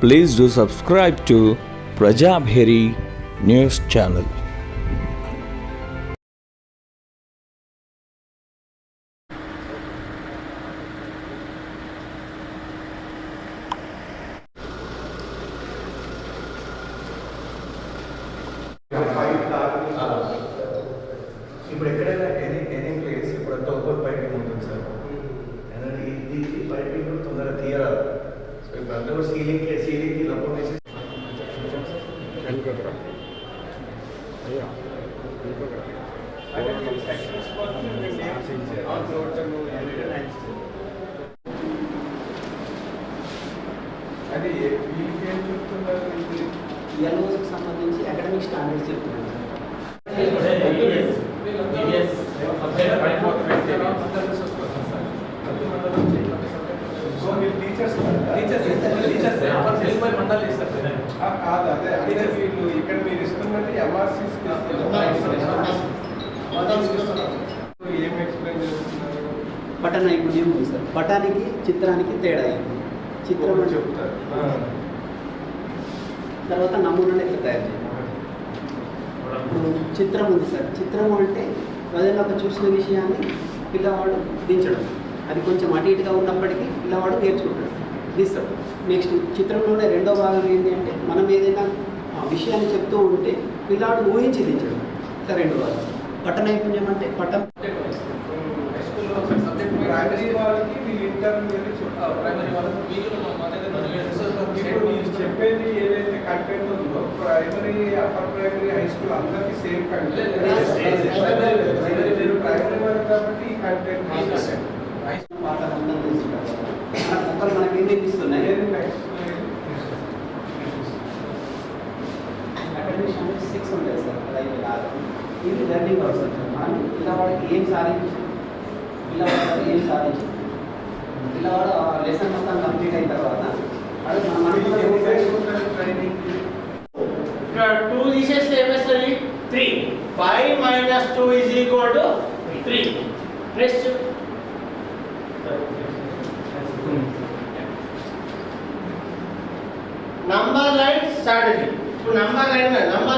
Please do subscribe to Prajabheri News Channel. ఇప్పుడు ఎక్కడైనా any place ఇప్పుడు ఒక్కొక్క పైపింగ్ ఉంటుంది సార్. ఇది పైపింగ్ తొందరగా తీయరాదు. సో ఇప్పుడు అందరూ సీలింగ్కి లపోట్ వేసి అది వీళ్ళకి ఏం చెప్తున్నారు? ఎల్ఓసికి సంబంధించి అకాడమిక్ స్టాండర్డ్స్ చెప్తున్నారు. కాదు, అదే వీళ్ళు ఇక్కడ మీరు ఇస్తున్నది ఎంఆర్సీ ఏం ఎక్స్ప్లెయిన్ చేస్తున్నారు? పఠ నైపుణ్యం ఉంది సార్. పటానికి చిత్రానికి తేడా అయింది. చిత్రం చెప్తారు. తర్వాత నమూనాను ఎట్లా తయారు చేయాలి. ఇప్పుడు చిత్రం ఉంది సార్. చిత్రం అంటే ఏదైనా ఒక చూసిన విషయాన్ని పిల్లవాడు దించడం, అది కొంచెం అటు ఇటుగా ఉన్నప్పటికీ పిల్లవాడు నేర్చుకుంటాడు, తీస్తాడు. నెక్స్ట్ చిత్రంలోనే రెండో భాగం ఏంటి అంటే మనం ఏదైనా విషయాన్ని చెప్తూ ఉంటే పిల్లవాడు ఊహించి దించడం. ఇంకా రెండు భాగం. పట్ట నైపుణ్యం అంటే పట్టం ప్రైమరీ వాళ్ళకి వీళ్ళు ఇంటర్వ్యూ ప్రైమరీ వాళ్ళకి చెప్పేది ఏదైతే కంటెంట్ ఉందో primary upper primary high school అందరికీ సేమ్ కంటెంట్. ప్రైమరీ వాళ్ళు కాబట్టి ఈ కంటెంట్ మొక్కలు మనకి ఏం నేర్పిస్తున్నాయి. అకాడమిక్ స్టాండర్డ్ 6 ఉంటాయి సార్. అలాగే కాదు, ఇది లెర్నింగ్ అవసరం సార్. మనం పిల్లవాడికి ఏం సాధించాలి, పిల్లవాడు ఏం సాధించాలి, పిల్లవాడు లెసన్ మొత్తం కంప్లీట్ అయిన తర్వాత అది ట్రైనింగ్ 2 తీసేస్తే ఏమేస్తుంది? 3. 5 minus 2 is equal to 3. Next. Number line strategy. So number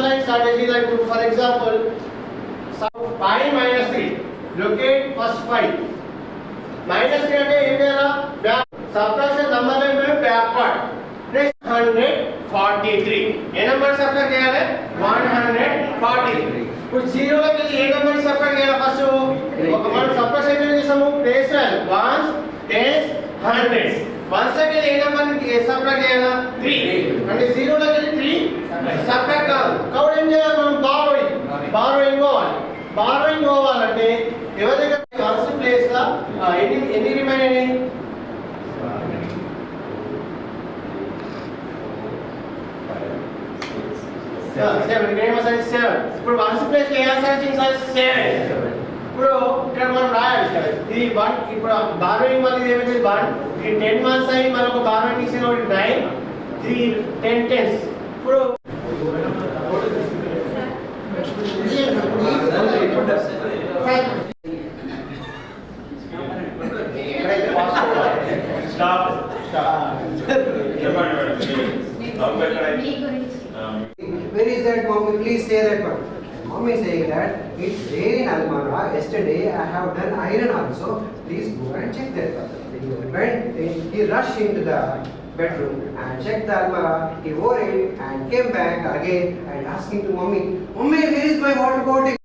line strategy, like for example, 5 minus 3. Locate first 5. Minus 3 అంటే ఏం చేయాలా? Subtraction number line में backward. Next 143. ఏ నెంబర్ సబ్ట్రాక్ట్ చేయాలి? 143. ఇప్పుడు 0 లోకి వెళ్ళి ఏ నెంబర్ సబ్ట్రాక్ట్ చేయాలి? ఫస్ట్ ఒక మనం సబ్ట్రాక్షన్ ఏం చేసాము? Place value 1s 10s 100s. 1s లోకి వెళ్ళి ఏ నెంబర్ ని సబ్ట్రాక్ట్ చేయాలి? 3. అంటే 0 లోకి వెళ్ళి 3 సబ్ట్రాక్ట్ కాదు. కాబట్టి ఏం చేయాలి? మనం బారోయింగ్ పోవాలంటే ఎవరి దగ్గర 1s ప్లేస్ లా ఎన్ని రిమైన్ అయినాయి? 7. ఇప్పుడు 1s ప్లేస్ లో ఏ ఆన్సర్ వచ్చింది సార్? 7. ఇప్పుడు ఇక్కడ మనం రాయాలి సార్. ఇది 1. ఇప్పుడు బారోయింగ్ వల్ల ఏమైంది? 1. ఈ 10 మంత్స్ అయ్యి మనకు బారోయింగ్ తీసుకుని 9 3 10 10s. ఇప్పుడు Where is that, mommy? Please say that one. Mommy is saying that it's there in Almara. Yesterday I have done iron also. Please go and check that one. When he rushed into the bedroom and checked the Almara, he wore it and came back again and asking to mommy, "Mommy, where is my water bottle?"